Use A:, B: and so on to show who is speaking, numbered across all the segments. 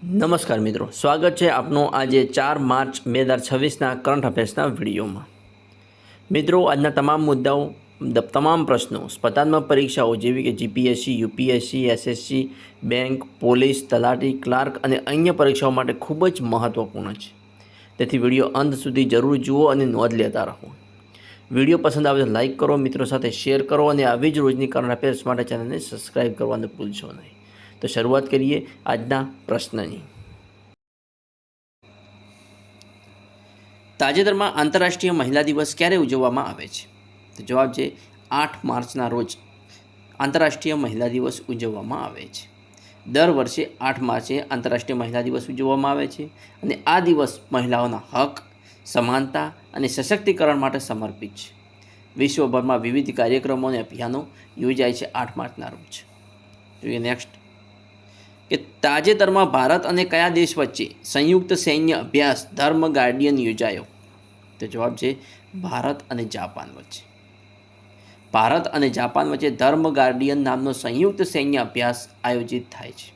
A: નમસ્કાર મિત્રો, સ્વાગત છે આપનું આજે 4 માર્ચ 2026ના કરંટ અફેર્સના વિડીયોમાં। મિત્રો, આજના તમામ મુદ્દાઓ તમામ પ્રશ્નો સ્પર્ધાત્મક પરીક્ષાઓ જેવી કે GPSC, UPSC, SSC, bank, police, તલાટી, ક્લાર્ક અને અન્ય પરીક્ષાઓ માટે ખૂબ જ મહત્વપૂર્ણ છે। તેથી વિડીયો અંત સુધી જરૂર જુઓ અને નોંધ લેતા રહો। વિડીયો પસંદ આવે તો લાઇક કરો, મિત્રો સાથે શેર કરો અને આવી જ રોજની કરંટ અફેર્સ માટે ચેનલને સબસ્ક્રાઈબ કરવાનું ભૂલશો નહીં। તો શરૂઆત કરીએ આજના પ્રશ્નની। તાજેતરમાં આંતરરાષ્ટ્રીય મહિલા દિવસ ક્યારે ઉજવવામાં આવે છે? તો જવાબ છે 8 માર્ચના રોજ આંતરરાષ્ટ્રીય મહિલા દિવસ ઉજવવામાં આવે છે। દર વર્ષે 8 માર્ચે આંતરરાષ્ટ્રીય મહિલા દિવસ ઉજવવામાં આવે છે અને આ દિવસ મહિલાઓના હક, સમાનતા અને સશક્તિકરણ માટે સમર્પિત છે। વિશ્વભરમાં વિવિધ કાર્યક્રમો અને અભિયાનો યોજાય છે 8 માર્ચના રોજ। જોઈએ નેક્સ્ટ કે તાજેતરમાં ભારત અને કયા દેશ વચ્ચે સંયુક્ત સૈન્ય અભ્યાસ ધર્મ ગાર્ડિયન યોજાયો? તો જવાબ છે ભારત અને જાપાન વચ્ચે। ભારત અને જાપાન વચ્ચે ધર્મ ગાર્ડિયન નામનો સંયુક્ત સૈન્ય અભ્યાસ આયોજિત થાય છે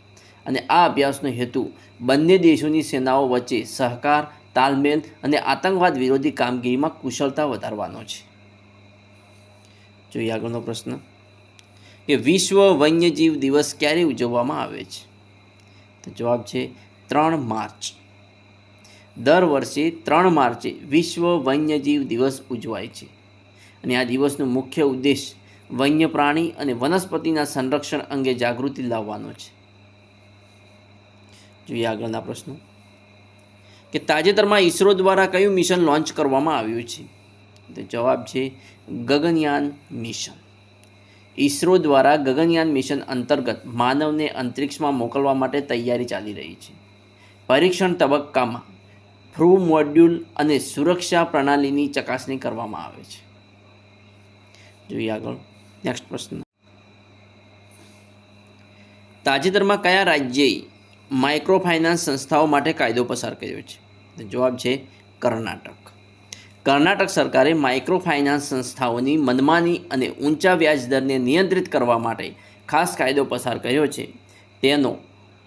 A: અને આ અભ્યાસનો હેતુ બંને દેશોની સેનાઓ વચ્ચે સહકાર, તાલમેલ અને આતંકવાદ વિરોધી કામગીરીમાં કુશળતા વધારવાનો છે। જોઈએ આગળનો પ્રશ્ન કે વિશ્વ વન્યજીવ દિવસ ક્યારે ઉજવવામાં આવે છે? તો જવાબ છે 3 માર્ચ। દર વર્ષે 3 માર્ચે વિશ્વ વન્યજીવ દિવસ ઉજવાય છે અને આ દિવસનો મુખ્ય ઉદ્દેશ વન્ય પ્રાણી અને વનસ્પતિના સંરક્ષણ અંગે જાગૃતિ લાવવાનો છે। જોઈએ આગળના પ્રશ્નો કે તાજેતરમાં ઇસરો દ્વારા કયું મિશન લોન્ચ કરવામાં આવ્યું છે? તો જવાબ છે ગગનયાન મિશન। ઇસરો દ્વારા ગગનયાન મિશન અંતર્ગત માનવને અંતરિક્ષમાં મોકલવા માટે તૈયારી ચાલી રહી છે। પરીક્ષણ તબક્કામાં ક્રૂ મોડ્યુલ અને સુરક્ષા પ્રણાલીની ચકાસણી કરવામાં આવે છે। જોઈએ આગળ નેક્સ્ટ પ્રશ્ન તાજેતરમાં કયા રાજ્યે માઇક્રો ફાઇનાન્સ સંસ્થાઓ માટે કાયદો પસાર કર્યો છે? તો જવાબ છે કર્ણાટક। કર્ણાટક સરકારે માઇક્રો ફાઇનાન્સ સંસ્થાઓની મનમાની અને ઊંચા વ્યાજ દરને નિયંત્રિત કરવા માટે ખાસ કાયદો પસાર કર્યો છે। તેનો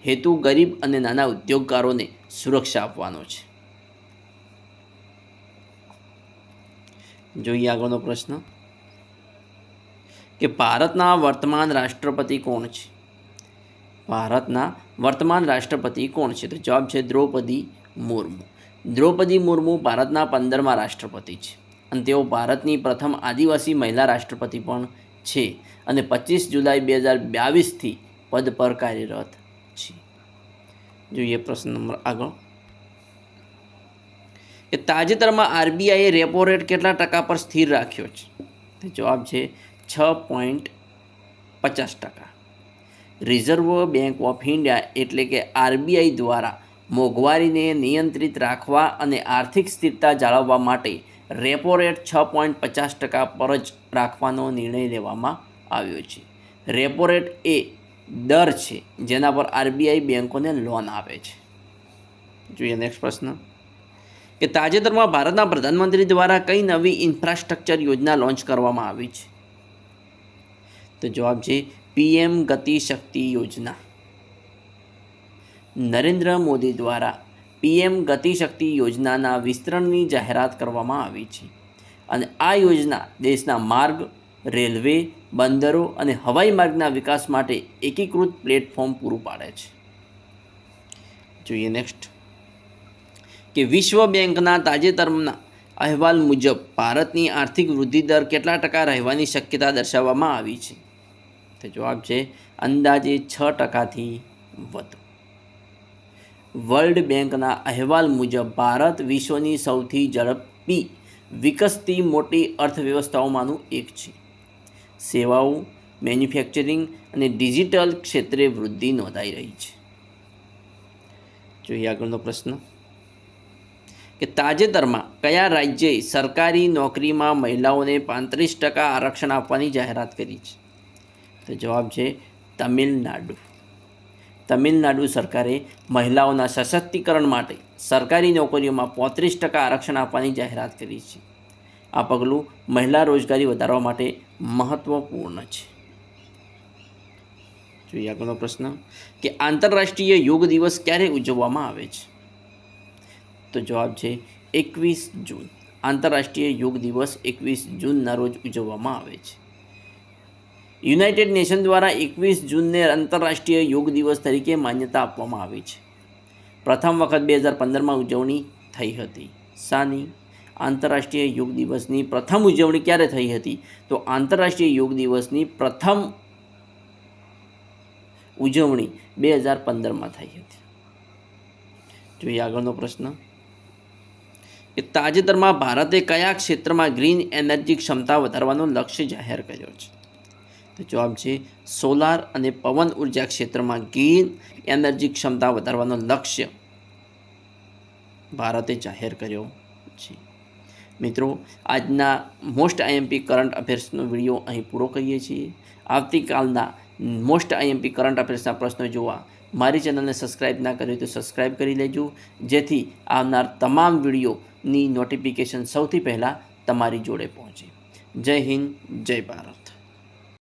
A: હેતુ ગરીબ અને નાના ઉદ્યોગકારોને સુરક્ષા આપવાનો છે। જોઈએ આગળનો પ્રશ્ન કે ભારતના વર્તમાન રાષ્ટ્રપતિ કોણ છે? ભારતના વર્તમાન રાષ્ટ્રપતિ કોણ છે? તો જવાબ છે દ્રૌપદી મુર્મુ। દ્રૌપદી મુર્મુ ભારતના 15મા રાષ્ટ્રપતિ છે અને તેઓ ભારતની પ્રથમ આદિવાસી મહિલા રાષ્ટ્રપતિ પણ છે અને 25 જુલાઈ 2022થી પદ પર કાર્યરત છે। જોઈએ પ્રશ્ન નંબર આગળ કે તાજેતરમાં આરબીઆઈએ રેપો રેટ કેટલા ટકા પર સ્થિર રાખ્યો છે? તો જવાબ છે 6.50%। રિઝર્વ બેંક ઓફ ઇન્ડિયા એટલે કે આરબીઆઈ દ્વારા મોંઘવારીને નિયંત્રિત રાખવા અને આર્થિક સ્થિરતા જાળવવા માટે રેપો રેટ 6.50% પર જ રાખવાનો નિર્ણય લેવામાં આવ્યો છે। રેપો રેટ એ દર છે જેના પર આરબીઆઈ બેંકોને લોન આપે છે। જોઈએ નેક્સ્ટ પ્રશ્ન કે તાજેતરમાં ભારતના પ્રધાનમંત્રી દ્વારા કઈ નવી ઇન્ફ્રાસ્ટ્રક્ચર યોજના લોન્ચ કરવામાં આવી છે? તો જવાબ છે પીએમ ગતિ શક્તિ યોજના। નરેન્દ્ર મોદી દ્વારા પીએમ ગતિ શક્તિ યોજનાના વિસ્તરણની જાહેરાત કરવામાં આવી છે અને આ યોજના દેશના માર્ગ, રેલવે, બંદરો અને હવાઈ માર્ગના વિકાસ માટે એકીકૃત પ્લેટફોર્મ પૂરું પાડે છે। જોઈએ નેક્સ્ટ કે વિશ્વ બેંકના તાજેતરના અહેવાલ મુજબ ભારતની આર્થિક વૃદ્ધિ દર કેટલા ટકા રહેવાની શક્યતા દર્શાવવામાં આવી છે? તો જવાબ છે અંદાજે 6%થી વધુ। વર્લ્ડ બેંકના અહેવાલ મુજબ ભારત વિશ્વની સૌથી ઝડપી વિકસતી મોટી અર્થવ્યવસ્થાઓમાંનું એક છે। સેવાઓ, મેન્યુફેક્ચરિંગ અને ડિજિટલ ક્ષેત્રે વૃદ્ધિ નોંધાઈ રહી છે। જોઈએ આગળનો પ્રશ્ન કે તાજેતરમાં કયા રાજ્યે સરકારી નોકરીમાં મહિલાઓને 35% આરક્ષણ આપવાની જાહેરાત કરી છે? તો જવાબ છે તમિલનાડુ। તમિલનાડુ સરકારે મહિલાઓના સશક્તિકરણ માટે સરકારી નોકરીઓમાં 35% આરક્ષણ આપવાની જાહેરાત કરી છે। આ પગલું મહિલા રોજગારી વધારવા માટે મહત્વપૂર્ણ છે। જોઈએ આગળનો પ્રશ્ન કે આંતરરાષ્ટ્રીય યોગ દિવસ ક્યારે ઉજવવામાં આવે છે? તો જવાબ છે 21 જૂન. આંતરરાષ્ટ્રીય યોગ દિવસ 21 જૂનના રોજ ઉજવવામાં આવે છે. યુનાઇટેડ નેશન દ્વારા 21 જૂનને આંતરરાષ્ટ્રીય યોગ દિવસ તરીકે માન્યતા આપવામાં આવી છે. પ્રથમ વખત 2015માં ઉજવણી થઈ હતી. શાની? આંતરરાષ્ટ્રીય યોગ દિવસની પ્રથમ ઉજવણી ક્યારે થઈ હતી? તો આંતરરાષ્ટ્રીય યોગ દિવસની પ્રથમ ઉજવણી 2015માં થઈ હતી. જોઈએ આગળનો પ્રશ્ન કે તાજેતરમાં ભારતે કયા ક્ષેત્રમાં ગ્રીન એનર્જી ક્ષમતા વધારવાનો લક્ષ્ય જાહેર કર્યો છે? તો જવાબ છે સોલાર અને પવન ઉર્જા ક્ષેત્રમાં ગ્રીન એનર્જી ક્ષમતા વધારવાનો લક્ષ્ય ભારતે જાહેર કર્યો છે. મિત્રો, આજના મોસ્ટ આઈએમપી કરંટ અફેર્સનો વિડીયો અહીં પૂરો કરીએ છીએ. આવતીકાલના મોસ્ટ આઈએમપી કરંટ અફેર્સના પ્રશ્નો જોવા મારી ચેનલને સબસ્ક્રાઈબ ના કરી તો સબસ્ક્રાઈબ કરી લેજો, જેથી આવનાર તમામ વિડીયોની નોટિફિકેશન સૌથી પહેલાં તમારી જોડે પહોંચે. જય હિન્દ, જય ભારત.